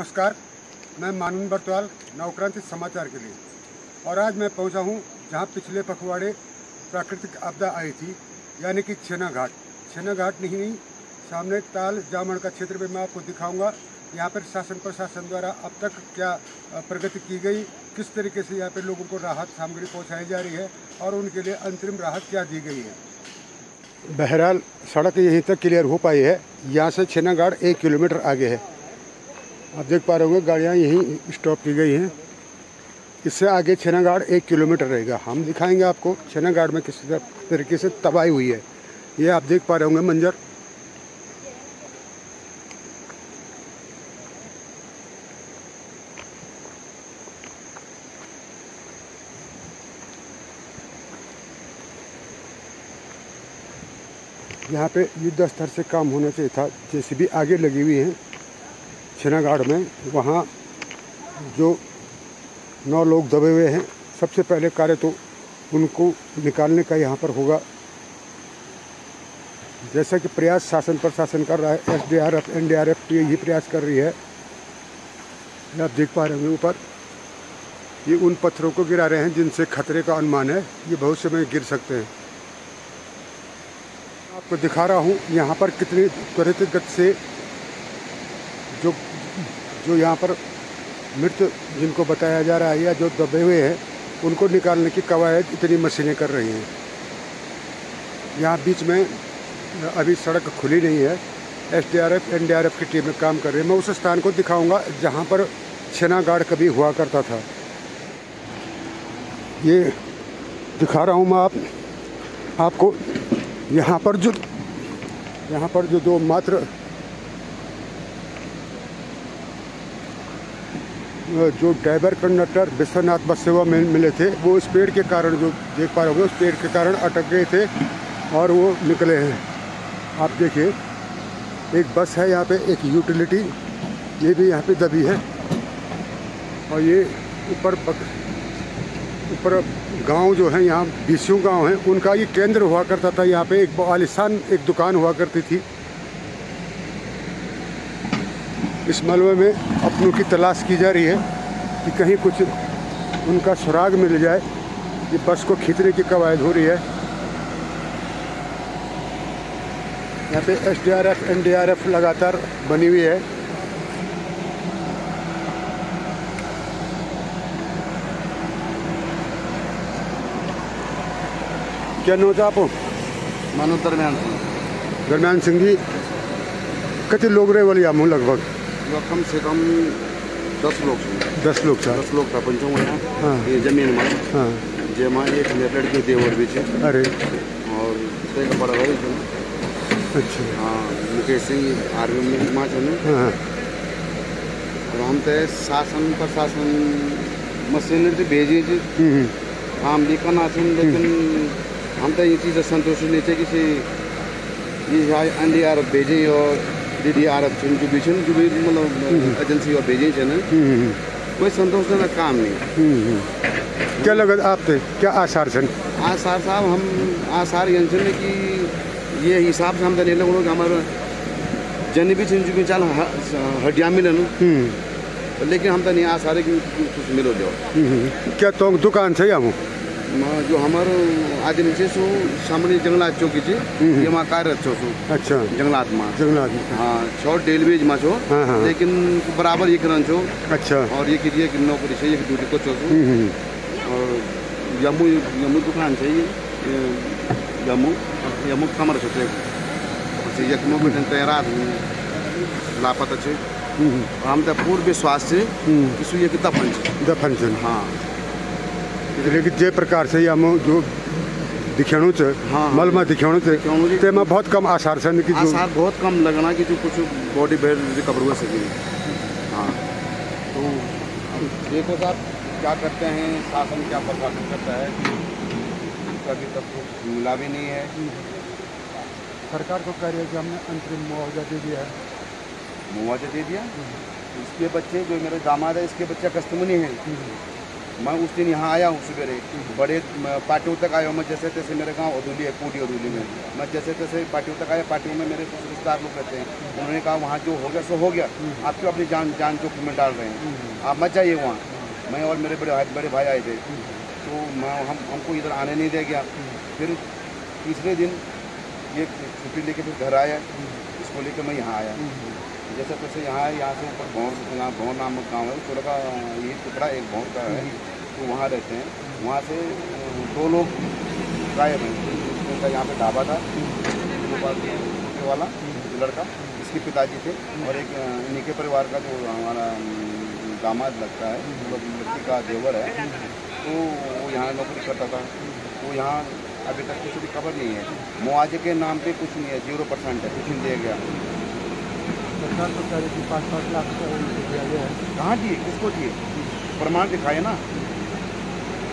नमस्कार, मैं मानून बरतवाल नवक्रांति समाचार के लिए। और आज मैं पहुंचा हूं जहां पिछले पखवाड़े प्राकृतिक आपदा आई थी, यानी कि छेना घाट। छेना घाट नहीं, सामने ताल जामन का क्षेत्र में मैं आपको दिखाऊंगा। यहाँ पर शासन प्रशासन द्वारा अब तक क्या प्रगति की गई, किस तरीके से यहाँ पे लोगों को राहत सामग्री पहुँचाई जा रही है और उनके लिए अंतरिम राहत क्या दी गई है। बहरहाल सड़क यहीं तक क्लियर हो पाई है। यहाँ से छेना घाट 1 किलोमीटर आगे है। आप देख पा रहे होंगे गाड़ियाँ यहीं स्टॉप की गई हैं। इससे आगे छेना घाट 1 किलोमीटर रहेगा। हम दिखाएंगे आपको छेना घाट में किस तरीके से तबाही हुई है। ये आप देख पा रहे होंगे मंजर। यहाँ पे युद्ध स्तर से काम होना चाहिए था। जेसीबी आगे लगी हुई है छेना घाट में। वहाँ जो 9 लोग दबे हुए हैं, सबसे पहले कार्य तो उनको निकालने का यहाँ पर होगा। जैसा कि प्रयास शासन प्रशासन कर रहा है, एसडीआरएफ एनडीआरएफ यही प्रयास कर रही है। आप देख पा रहे हैं ऊपर ये उन पत्थरों को गिरा रहे हैं जिनसे खतरे का अनुमान है, ये भविष्य में गिर सकते हैं। आपको दिखा रहा हूँ यहाँ पर कितनी त्वरित गति से जो यहाँ पर मृत जिनको बताया जा रहा है या जो दबे हुए हैं उनको निकालने की कवायद इतनी मशीनें कर रही हैं। यहाँ बीच में अभी सड़क खुली नहीं है। एसडीआरएफ एनडीआरएफ की टीमें काम कर रही है। मैं उस स्थान को दिखाऊंगा जहाँ पर छेना घाट कभी हुआ करता था। ये दिखा रहा हूँ मैं आपको यहाँ पर जो दो मात्र जो ड्राइवर कंडक्टर विश्वनाथ बस सेवा में मिले थे, वो इस पेड़ के कारण, जो देख पा रहे होंगे, उस पेड़ के कारण अटक गए थे और वो निकले हैं। आप देखिए एक बस है यहाँ पे, एक यूटिलिटी, ये भी यहाँ पे दबी है। और ये ऊपर गांव जो है, यहाँ बीसू गांव है, उनका ये केंद्र हुआ करता था। यहाँ पे एक आलिशान एक दुकान हुआ करती थी। इस मलबे में अपनों की तलाश की जा रही है कि कहीं कुछ उनका सुराग मिल जाए। ये बस को खींचने की कवायद हो रही है। यहाँ पे एसडीआरएफ एनडीआरएफ लगातार बनी हुई है। क्या नाम था आपको? मानो दरम्यान सिंह जी। कितने लोग रहे वाली आमू लगभग? कम से कम 10 लोग 10 लोग था। 10 लोग था पंचों में। हाँ। ये जमीन में। हाँ। जेमा एक लड़के देवर भी थे। अरे और एक बड़ा भाई थे। अच्छा। हाँ, मुकेश सिंह आर्मी में माँ थे। हाँ। और हम तो शासन प्रशासन मशीन से भेजी थी। हम भी करना थे, लेकिन हम तो ये चीज़ संतोष नहीं थे कि ये एनडीआरएफ भेजे और डीडीआरएफ जो भी मतलब एजेंसी और भेजे थे ना, कोई संतोषजनक काम नहीं। क्या लगा आप थे? क्या आसार थे? आसार साहब, हम आसार ये कि ये हिसाब से हम तो नहीं लोग हमारे जन भी छिन चुकी चाल हड्डियाँ मिले न, लेकिन हम तो नहीं आसार है कि कुछ मिलो जाओ। क्या तो दुकान से या जो हमारे आदमी से सो सामने जंगलात चौकी से ये वहाँ कार्यरत छो। अच्छा। जंगलात में। हाँ, शॉर्ट डेलवेज में छो। हाँ। लेकिन बराबर ये करन छो। अच्छा। और ये कीजिए कि नौकरी से एक ड्यूटी को छो। और यमू दुकान से यमू कमर छो। यकमो बेटन तैयार लापता छे। हम तो पूर्ण विश्वास से कि ये दफन छे। हाँ। लेकिन जे प्रकार से हम जो दिखाणु च, मल में दिखाणु च, ते में बहुत कम आसार से कि आसार बहुत कम लगना कि जो कुछ बॉडी बेड रिकवर हो सके। हाँ, तो देखो साहब क्या करते हैं, शासन क्या प्रशासन करता है, अभी तक कुछ मिला भी नहीं है। सरकार को कह रही है कि हमने अंतरिम मुआवजा दे दिया है। मुआवजा दे दिया? इसके बच्चे, जो मेरे दामाद है, इसके बच्चे कस्टमनी है। मैं उस दिन यहाँ आया हूँ सवेरे, बड़े पार्टियों तक आया हूँ मैं, जैसे तैसे मेरे गांव अदूली है, पूरी अदूली में, मैं जैसे तैसे पार्टियों तक आया। पार्टियों में मेरे कुछ रिश्तेदार लोग रहते हैं, उन्होंने कहा वहाँ जो हो गया सो हो गया, आप क्यों अपनी जान जोखिम में डाल रहे हैं, आप मत जाइए वहाँ। मैं और मेरे बड़े भाई आए थे, तो हमको इधर आने नहीं दे गया। फिर तीसरे दिन ये छुट्टी लेके फिर घर आया, इसको लेके मैं यहाँ आया। जैसे तैसे यहाँ से ऊपर भौर नामक गाँव है, थोड़ा का ये टुकड़ा एक भौर का है, तो वहाँ रहते हैं। वहाँ से 2 लोग गायब हैं। उनका यहाँ पे ढाबा था वाला लड़का, इसके पिताजी थे, और एक इन्हीं के परिवार का जो हमारा दामाद लगता है, मतलब लड़की का देवर है, तो वो यहाँ नौकरी करता था। वो यहाँ अभी तक किसी की खबर नहीं है। मुआवजे के नाम पे कुछ नहीं है, 0% है, कुछ नहीं दिया गया। सरकार तो कह रही थी 5-5 लाख दिया गया है। कहाँ दिए, किसको दिए? प्रमाण दिखाए ना,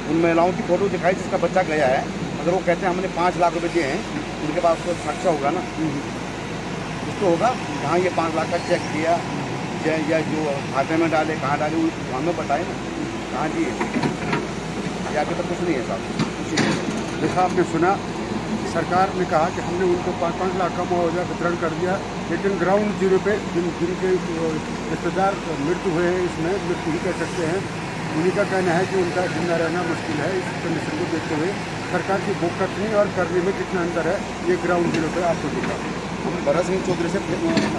उन महिलाओं की फोटो दिखाई जिसका बच्चा गया है। अगर वो कहते हैं हमने 5 लाख रुपए दिए हैं, उनके पास तो खर्चा होगा ना, कुछ तो होगा। कहाँ ये 5 लाख का चेक दिया या जो खाते में डाले, कहाँ डाले, वो हमें बताए ना, कहाँ दिए। या अभी तक कुछ नहीं है साहब, कुछ नहीं है। जैसा आपने सुना, सरकार ने कहा कि हमने उनको 5-5 लाख का मुआवजा वितरण कर दिया, लेकिन ग्राउंड जीरो पे जिनके रिश्तेदार मृत्यु हुए हैं, इसमें मृत्यु ही कह सकते हैं, उन्हीं का कहना है कि उनका जिंदा रहना मुश्किल है। इस कंडीशन को देखते हुए सरकार की बुक कटनी और करने में कितना अंतर है, ये ग्राउंड जीरो पे आपको दिखा। भरत सिंह चौधरी से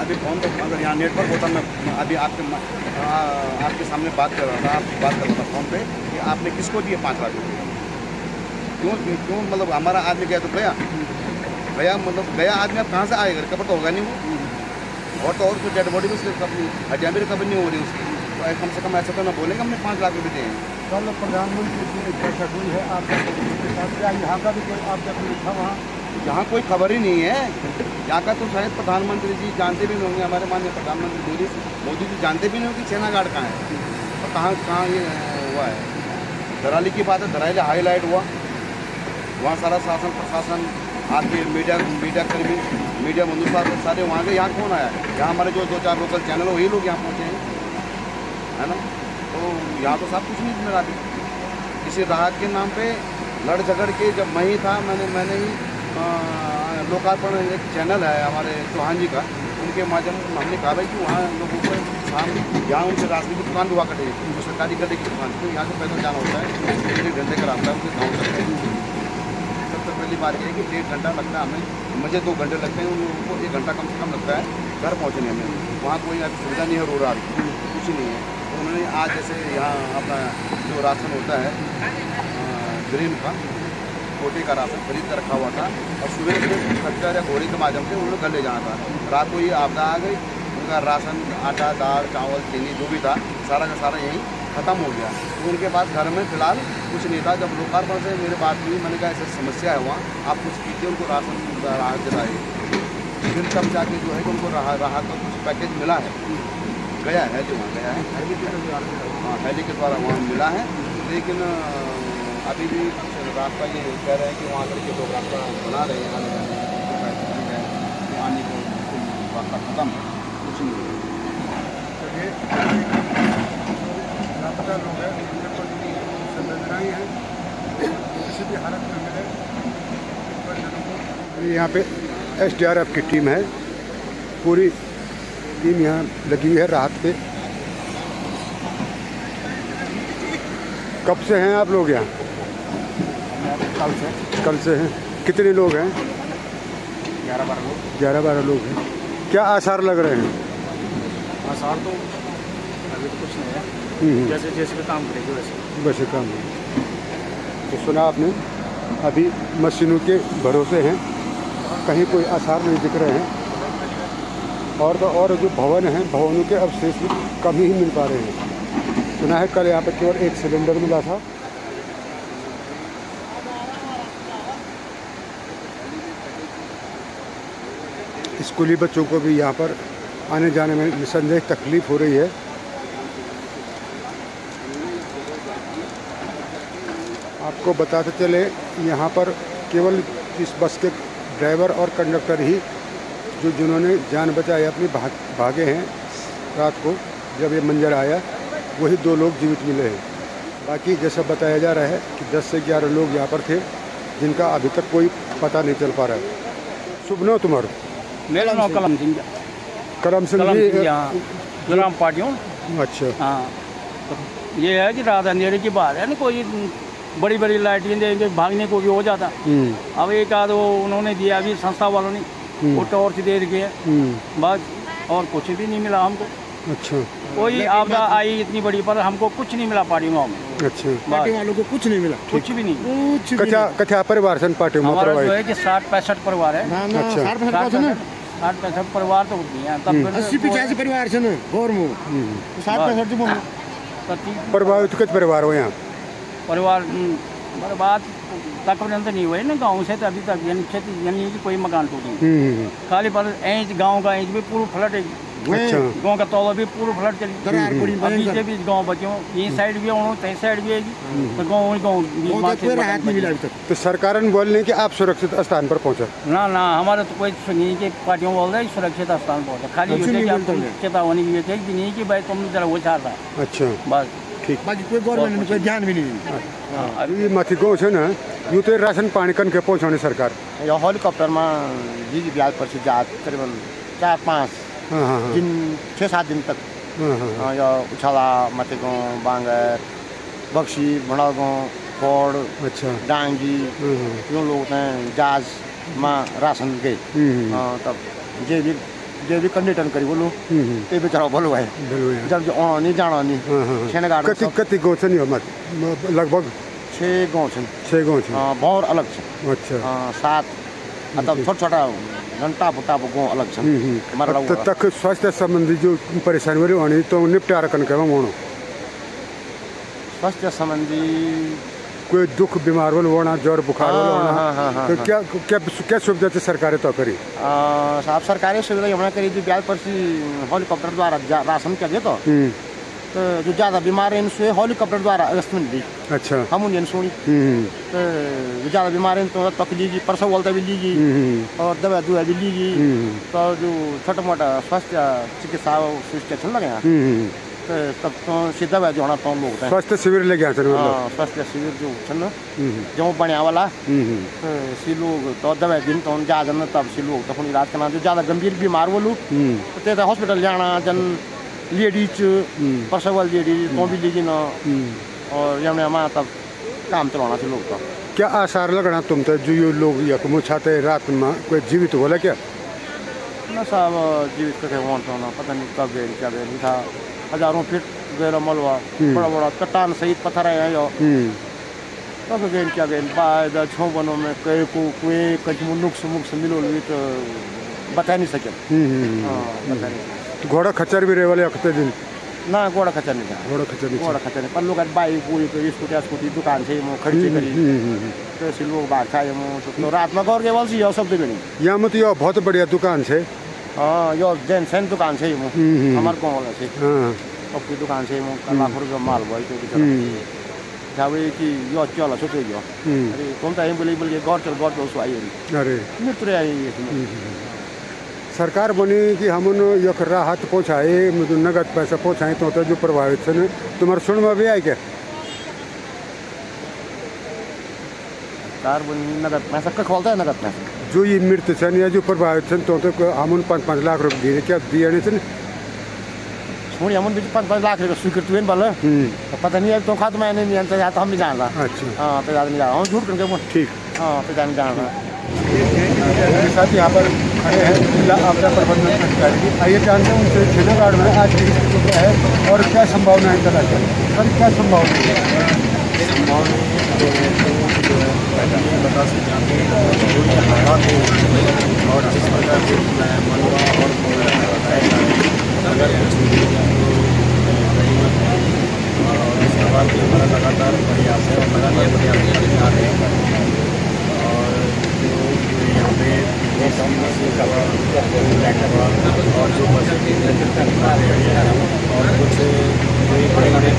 अभी फोन पर, अगर यहाँ नेटवर्क होता, मैं अभी आपके सामने बात कर रहा था, आपकी बात कर रहा था फोन पे कि आपने किसको दिए 5 लाख रुपये। क्यों मतलब हमारा आदमी गया तो गया, मतलब गया आदमी अब कहाँ से आएगा, रिकवर तो होगा नहीं वो। और तो डेड बॉडी भी उसकी हड्डियाँ भी रिकवर नहीं हो रही उसकी, तो कम से कम ऐसा तो ना बोलेंगे हमने 5 लाख रुपये दिए हैं। कल प्रधानमंत्री की बैठक हुई है आपके साथ, क्या यहाँ का भी कोई आपका कोई था वहाँ? यहाँ कोई खबर ही नहीं है। यहाँ का तो शायद प्रधानमंत्री जी जानते भी नहीं होंगे, हमारे माननीय प्रधानमंत्री मोदी जी जानते भी नहीं होंगे कि सेना गार्ड कहाँ है और कहाँ ये हुआ है। धराली की बात है, धराली हाईलाइट हुआ, वहाँ सारा शासन प्रशासन, आपके मीडिया कर्मी, मीडिया बंधु सारे वहाँ के। यहाँ कौन आया? यहाँ हमारे जो 2-4 लोकल चैनल वही लोग यहाँ पहुँचे हैं, है ना। तो यहाँ तो सब कुछ नहीं मिला। किसी राहत के नाम पे लड़ झगड़ के, जब मैं ही था, मैंने ही लोकार्पण एक चैनल है हमारे चौहान जी का, उनके माध्यम से हमने कहा भाई कि वहाँ लोगों को शाम यहाँ उनसे राशि की दुकान भी हुआ करती है, जो सरकारी गड्ढे की दुकान, तो यहाँ से पैदल जाना होता है, 1 घंटे का रास्ता है उनके गाँव तक। सबसे पहली बात यह है कि 1.5 घंटा लगता है हमें, मुझे 2 घंटे लगते हैं, उन लोगों को 1 घंटा कम से कम लगता है घर पहुँचने में। वहाँ कोई सुविधा नहीं है, रोड कुछ नहीं है। तो उन्होंने आज जैसे यहाँ अपना जो राशन होता है ग्रीन का, कोटे का राशन खरीद कर रखा हुआ था, और सुबह से खच्चर या घोड़ी के माध्यम से उन्होंने घर ले जाना था। रात को ये आपदा आ गई, उनका राशन, आटा, दाल, चावल, चीनी जो भी था, सारा का सारा यहीं ख़त्म हो गया। तो उनके पास घर में फ़िलहाल कुछ नहीं था। जब लोकार्पण से मेरी बात हुई, मैंने कहा ऐसी समस्या है वहाँ, आप कुछ कीजिए, उनको राशन राहत दिलाइए। फिर तब जाके जो है कि उनको राहत का कुछ पैकेज मिला है, गया है, जो वहाँ गया है हेली के द्वारा वहाँ मिला है। लेकिन अभी भी रास्ता ये कह रहे हैं कि वहाँ करके लोग रास्ता बना रहे हैं, आने को रास्ता खत्म है, कुछ नहीं है। चलिए, लापता लोग हैं, उनके पर संवेदनाएँ हैं, किसी भी हालत में मिले। यहाँ पे SDRF की टीम है, पूरी टीम यहाँ लगी हुई है राहत पे। कब से हैं आप लोग यहाँ? कल से हैं। कितने लोग हैं? 11-12 लोग हैं। क्या आसार लग रहे हैं? आसार तो अभी तो कुछ नहीं है, जैसे भी काम करेगी वैसे काम है। तो सुना आपने, अभी मशीनों के भरोसे हैं, कहीं कोई आसार नहीं दिख रहे हैं। और तो और जो भवन हैं, भवनों के अवशेष भी कम ही मिल पा रहे हैं। सुना है कल यहाँ पर केवल 1 सिलेंडर मिला था। स्कूली बच्चों को भी यहाँ पर आने जाने में निसंदेह तकलीफ हो रही है। आपको बताते चले, यहाँ पर केवल इस बस के ड्राइवर और कंडक्टर ही जिन्होंने जान बचाई अपनी भागे हैं। रात को जब ये मंजर आया, वही 2 लोग जीवित मिले हैं। बाकी जैसा बताया जा रहा है कि 10 से 11 लोग यहाँ पर थे जिनका अभी तक कोई पता नहीं चल पा रहा है। शुभ नाम तुम्हारा? मेरा नाम कलम सिंह। करम सिंह जी ग्राम पार्टियों। अच्छा हाँ, तो ये है कि रात अंधेरे की बात है ना, कोई बड़ी बड़ी लाइटें देंगे भागने को भी हो जाता। अब एक आध वो उन्होंने दिया अभी संस्था वालों ने, वो टॉर्च दे रखी है बस, और कुछ भी नहीं मिला हमको। अच्छा, कोई आपदा आई इतनी बड़ी पर हमको कुछ नहीं मिला पार्टी गाँव में। अच्छा, पार्टी वालों को कुछ नहीं मिला, कुछ भी नहीं। कथा परिवार सन पार्टी में हमारा जो है कि 60-65 परिवार है। अच्छा, 60-65 परिवार तो होती है, तब 80-85 परिवार से गौर में 60-65 प्रभावित कितने परिवार हो यहाँ? परिवार बर्बाद तकरीबन तो नहीं हुए ना गाँव से, तो अभी तक यानी कि कोई मकान टूटी खाली पर इंच गाँव का इंच भी पूरा फ्लड है। अच्छा, गाँव का तौला भी पूरा फ्लड चली भी गाँव बच्चों ये साइड भी होना साइड भी है तो गाँव। तो सरकार ने बोल रही कि आप सुरक्षित स्थान पर पहुँचे? ना हमारा तो कोई नहीं कि पार्टियों बोल रहे सुरक्षित स्थान पहुँचा, खाली चेतावनी भी नहीं कि भाई तुम जरा वो चाहता। अच्छा, बस ठीक, बाकी कोई गवर्नमेंट ने कोई ध्यान भी नहीं। अभी माथि गाँव से ना यूँ तो राशन पानी कन के पहुँचाने सरकार यो हेलीकॉप्टर में जी ब्याज पर से जा करीबन 4-5 दिन 6-7 दिन तक यो उछाला माथि गाँव बांगर बक्सी भंडार गाँव खोड़ अच्छा डांगी यो लोग जहाज में राशन गए। तब जे भी कंडीटर करी बोलो ते बेचारा बोलो है जब जो नहीं जाना नहीं सेना गार्ड कति गाँव से नहीं लगभग 6 गाँव छन्। 6 गाँव छ बहुत अलग छ। अच्छा, 7 तब छोटा घंटा फुटा गाँव अलग छन्। तक स्वास्थ्य संबंधी जो परेशानी हो रही तो निपटारा करने का होना स्वास्थ्य संबंधी कोई दुख बीमार होना ज्वर बुखार होना तो क्या क्या क्या सुविधा थी सरकार तो करी? साहब सरकारी सुविधा हमने करी थी ब्याज पर हेलीकॉप्टर द्वारा राशन क्या गए तो जो ज़्यादा बीमार है इनसे हेलीकॉप्टर द्वारा अगस्त में दी। अच्छा, हम उन्हें सुनी तो जो ज़्यादा बीमार है तो तक लीजिए परसों बोलते भी लीजिए और दवा दुआ भी लीजिए। तो जो छोटा मोटा स्वास्थ्य चिकित्सा चल लगे तब तो सीधा दवा जो होना तो लोग स्वास्थ्य शिविर ले गया स्वास्थ्य शिविर जो छन जो बनिया वाला सी लोग तो दवा दिन तो ज़्यादा न तब सी लोग तो इलाज करना जो ज़्यादा गंभीर बीमार वो लोग तो हॉस्पिटल जाना जन लेडीज प्रसव लेडीज तो भी लीजिए ना और यमने हमारा तब काम चलाना से लोग का क्या आसार लगना तुम तो जो ये लोग यकमो छाते रात में कोई जीवित होला क्या? ना साहब जीवित करके होना पता नहीं कब गए क्या गए नहीं था। हजारों फीट गहरा मलबा बड़ा बड़ा चट्टान सहित पत्थर है यो तब गए क्या गए बाद छो बनों में कई को कोई कहीं नुक्स मिलो तो बता नहीं सके। बता नहीं घोड़ा खच्चर भी रहे वाले अखते दिन ना घोड़ा खच्चर नहीं था घोड़ा खच्चर नहीं पर लोग बाइक कोई स्कूटी दुकान से खरीदी करी तो ऐसे लोग बाहर खाए तो रात में गौर के बोल सी सब दिन यहाँ में तो यो बहुत बढ़िया दुकान से हाँ यो जेंसन दुकान से हमारे गाँव वाला से सबकी दुकान से लाखों रुपया माल भाई तो जावे कि यो चला सोचो यो अरे तुम तो बोले गौर चल सो आई अरे मित्र आई सरकार बनी कि हम यख राहत पहुँचाए नगद पैसा पहुँचाए तो जो प्रभावित है तुम्हारे सुन में भी आए क्या? सरकार बनी नगद पैसा कब खोलता है नगद पैसा जो ये मृत छन या जो प्रभावित छन तो हम 5-5 लाख रुपये दिए क्या दिए नहीं छन छोड़ी हम 5-5 लाख रुपये स्वीकृत हुए वाला पता नहीं है तो खाद मैंने नहीं जानता तो हम नहीं जानता। अच्छा, हाँ तो याद नहीं जाना हम झूठ करके ठीक हाँ तो जान जाना मेरे साथ यहाँ पर खड़े हैं जिला आपदा प्रबंधन अधिकारी। आइए जानते हैं उनसे छेनागाड़ में आज की स्थिति क्या है और क्या संभावनाएं चला है सर क्या संभावना बता सकते हैं हालात और जिस प्रकार से मलबा और अगर इस सवाल की हमारा लगातार प्रयास है और लगातार प्रयास जा रहे हैं और यहाँ पे और जो और कुछ बड़े बड़े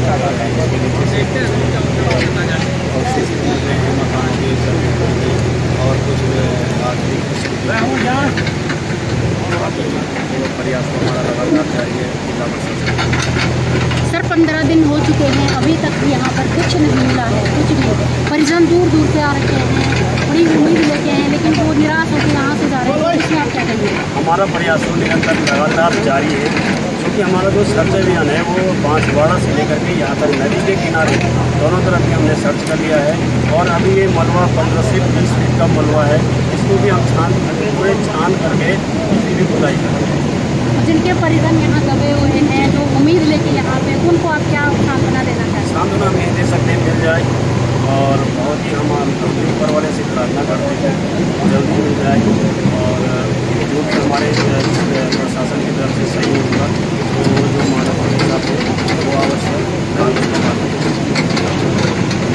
और CCTV मकान के और कुछ प्रयास हमारा लगातार जारी है जिला प्रशासन। 15 दिन हो चुके हैं, अभी तक भी यहाँ पर कुछ नहीं मिला है, कुछ भी। परिजन दूर दूर से आ रखे हैं, बड़ी उम्मीद लेके हैं, लेकिन वो निराश होकर यहाँ से जा रहे हैं। इसमें आप क्या कहेंगे? हमारा प्रयास निरंतर लगातार जारी है, क्योंकि हमारा जो सर्च अभियान है वो बांसवाड़ा से लेकर के यहाँ तक नदी के किनारे दोनों तरफ भी हमने सर्च कर लिया है। और अभी ये मलबा 15 से 20 फीट का मलबा है, इसको भी हम पूरे छान करके इसकी भी खुदाई करेंगे। जिनके परिजन यहाँ दबे हुए हैं, जो उम्मीद लेके यहाँ पे, उनको आप क्या सांत्वना देना चाहते हैं? सांत्वना हम ये दे सकते हैं, मिल जाए, और बहुत ही हम ऊपर वाले से प्रार्थना करते हैं जल्दी मिल जाए।